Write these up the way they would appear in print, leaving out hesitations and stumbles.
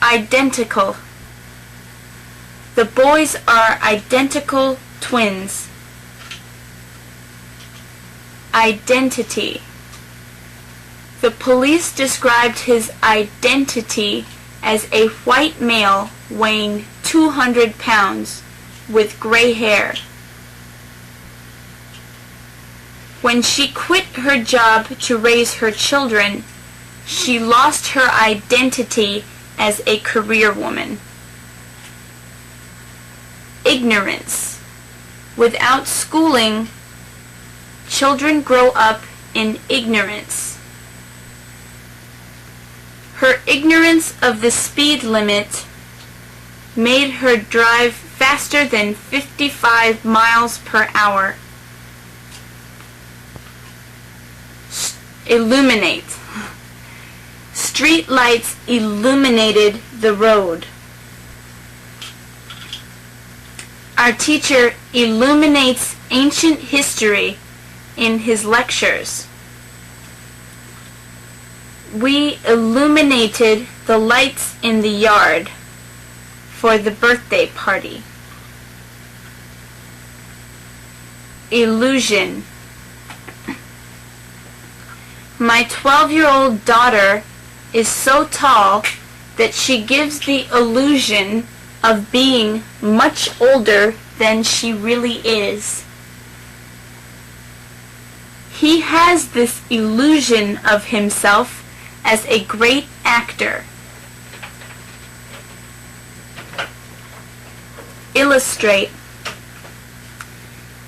identical. The boys are identical twins. Identity. The police described his identity as a white male weighing 200 pounds with gray hair. When she quit her job to raise her children, she lost her identity as a career woman. Ignorance. Without schooling, children grow up in ignorance. Her ignorance of the speed limit made her drive faster than 55 miles per hour. Illuminate. Street lights illuminated the road. Our teacher illuminates ancient history in his lectures. We illuminated the lights in the yard for the birthday party. Illusion. My 12-year-old daughter is so tall that she gives the illusion of being much older than she really is. He has this illusion of himself as a great actor. Illustrate.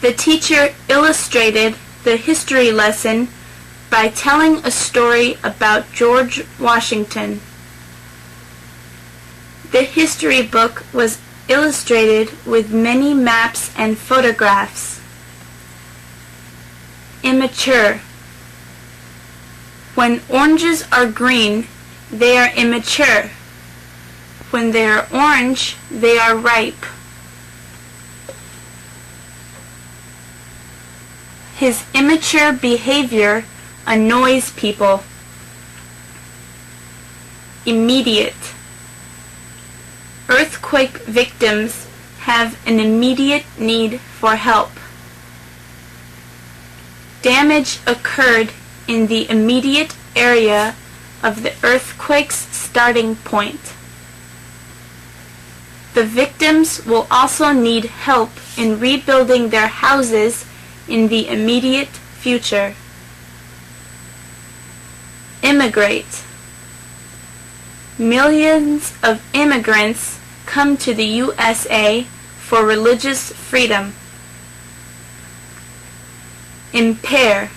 The teacher illustrated the history lesson by telling a story about George Washington. The history book was illustrated with many maps and photographs. Immature. When oranges are green, they are immature. When they are orange, they are ripe. His immature behavior annoys people. Immediate. Earthquake victims have an immediate need for help. Damage occurred in the immediate area of the earthquake's starting point. The victims will also need help in rebuilding their houses in the immediate future. Immigrate. Millions of immigrants come to the USA for religious freedom. Impair.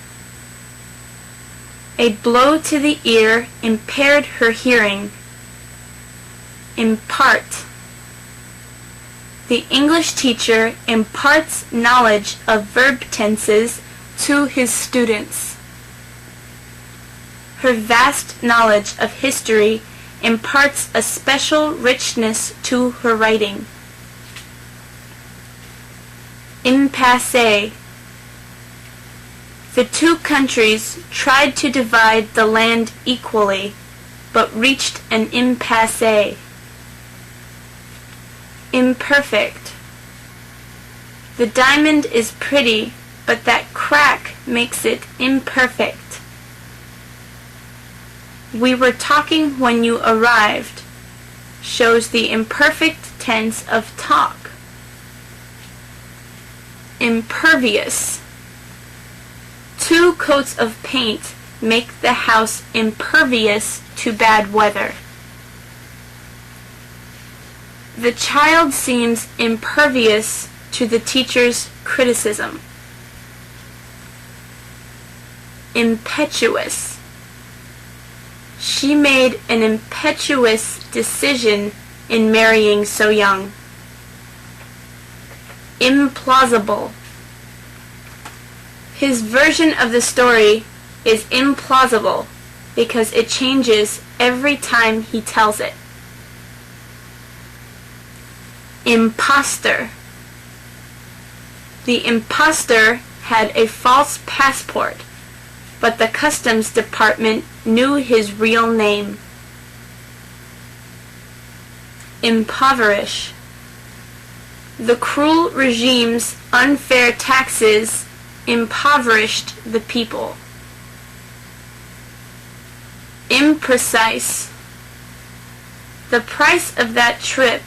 A blow to the ear impaired her hearing. Impart. The English teacher imparts knowledge of verb tenses to his students. Her vast knowledge of history imparts a special richness to her writing. Impasse. The two countries tried to divide the land equally, but reached an impasse. Imperfect. The diamond is pretty, but that crack makes it imperfect. We were talking when you arrived shows the imperfect tense of talk. Impervious. 2 coats of paint make the house impervious to bad weather. The child seems impervious to the teacher's criticism. Impetuous. She made an impetuous decision in marrying so young. Implausible. His version of the story is implausible because it changes every time he tells it. Imposter. The imposter had a false passport, but the customs department knew his real name. impoverish. The cruel regime's unfair taxes impoverished the people. Imprecise. The price of that trip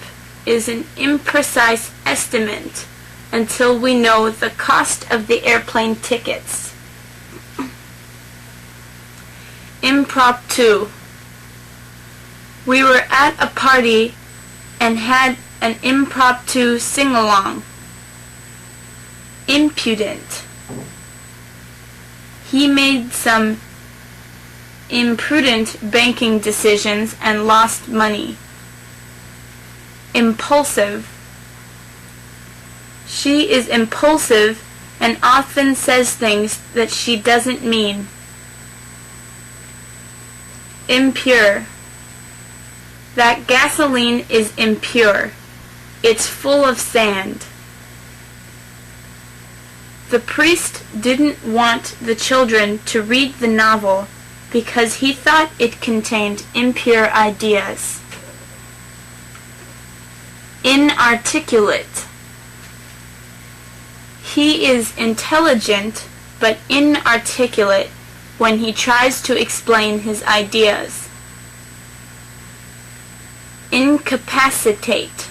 is an imprecise estimate until we know the cost of the airplane tickets. Impromptu. We were at a party and had an impromptu sing-along. Impudent. He made some imprudent banking decisions and lost money. Impulsive. She is impulsive and often says things that she doesn't mean. Impure. That gasoline is impure. It's full of sand. The priest didn't want the children to read the novel because he thought it contained impure ideas. Inarticulate. He is intelligent but inarticulate when he tries to explain his ideas. Incapacitate.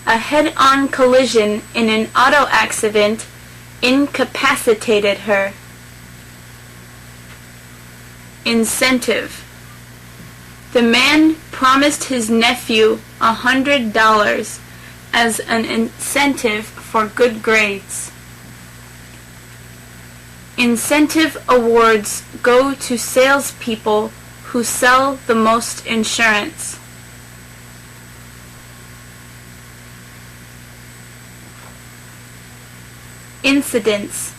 A head-on collision in an auto accident incapacitated her. Incentive. The man promised his nephew $100 as an incentive for good grades. Incentive awards go to salespeople who sell the most insurance. Incidence.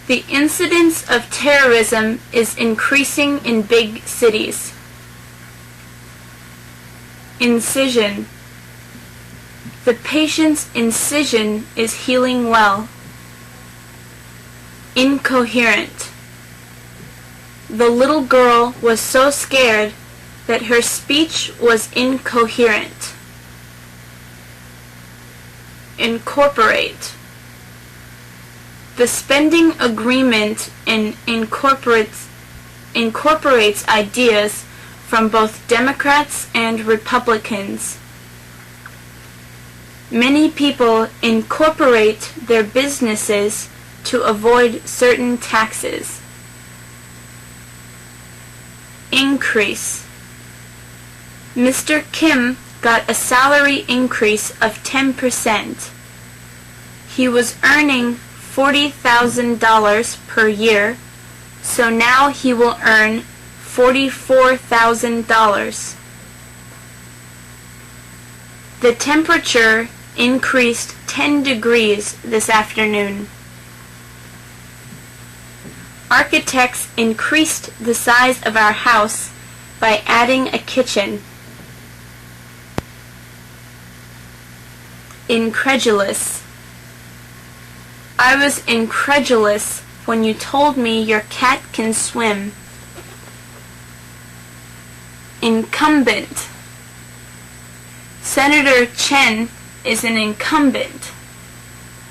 The incidence of terrorism is increasing in big cities. Incision. The patient's incision is healing well. Incoherent. The little girl was so scared that her speech was incoherent. Incorporate. The spending agreement incorporates ideas from both Democrats and Republicans. Many people incorporate their businesses to avoid certain taxes. Increase. Mr. Kim got a salary increase of 10%. He was earning $40,000 per year, so now he will earn $44,000. The temperature increased 10 degrees this afternoon. Architects increased the size of our house by adding a kitchen. Incredulous. I was incredulous when you told me your cat can swim. Incumbent. Senator Chen is an incumbent.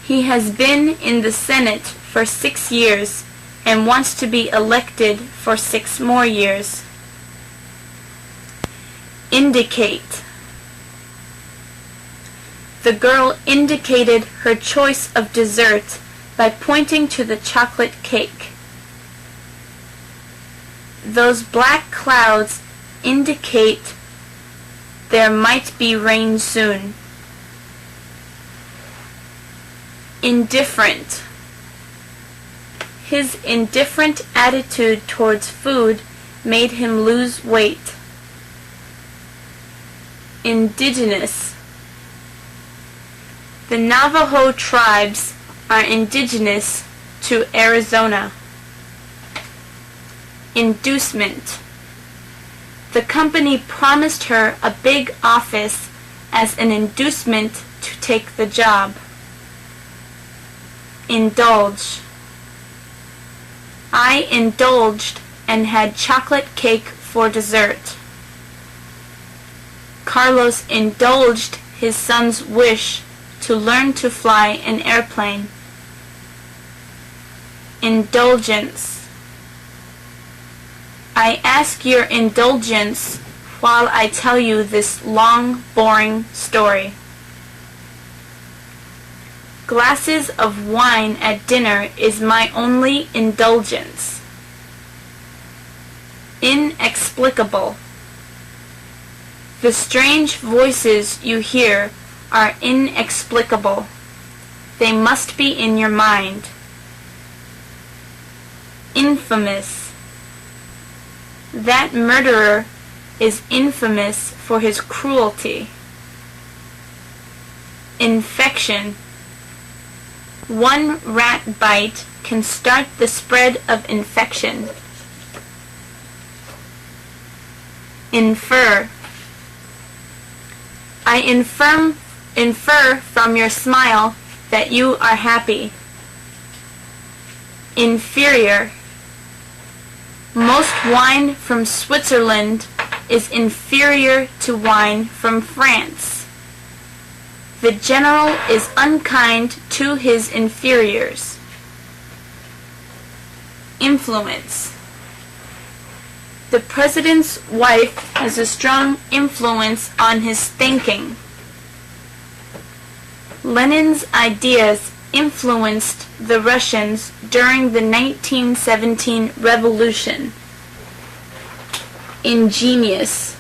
He has been in the Senate for 6 years and wants to be elected for 6 more years. Indicate. The girl indicated her choice of dessert by pointing to the chocolate cake. Those black clouds indicate there might be rain soon. Indifferent. His indifferent attitude towards food made him lose weight. Indigenous. The Navajo tribes are indigenous to Arizona. Inducement. The company promised her a big office as an inducement to take the job. Indulge. I indulged and had chocolate cake for dessert. Carlos indulged his son's wish to learn to fly an airplane. Indulgence. I ask your indulgence while I tell you this long, boring story. Glasses of wine at dinner is my only indulgence. Inexplicable. The strange voices you hear are inexplicable. They must be in your mind. Infamous. That murderer is infamous for his cruelty. Infection. One rat bite can start the spread of infection. Infer. I infer from your smile that you are happy. Inferior. Most wine from Switzerland is inferior to wine from France. The general is unkind to his inferiors. Influence. The president's wife has a strong influence on his thinking. Lenin's ideas influenced the Russians during the 1917 revolution. Ingenious.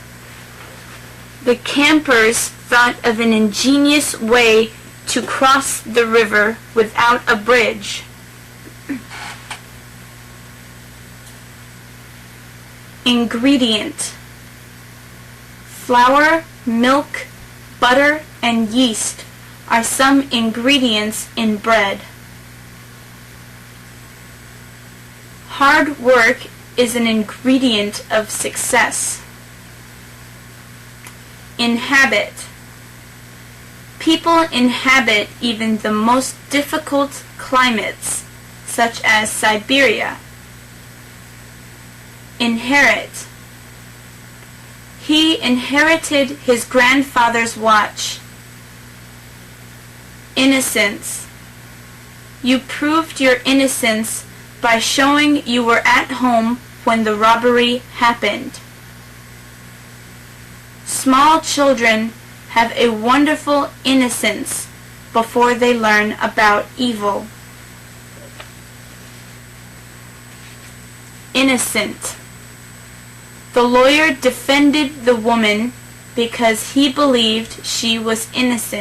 The campers thought of an ingenious way to cross the river without a bridge. Ingredient. Flour, milk, butter, and yeast are some ingredients in bread. Hard work is an ingredient of success. Inhabit. People inhabit even the most difficult climates, such as Siberia. Inherit. He inherited his grandfather's watch. Innocence. You proved your innocence by showing you were at home when the robbery happened. Small children have a wonderful innocence before they learn about evil. Innocent. The lawyer defended the woman because he believed she was innocent.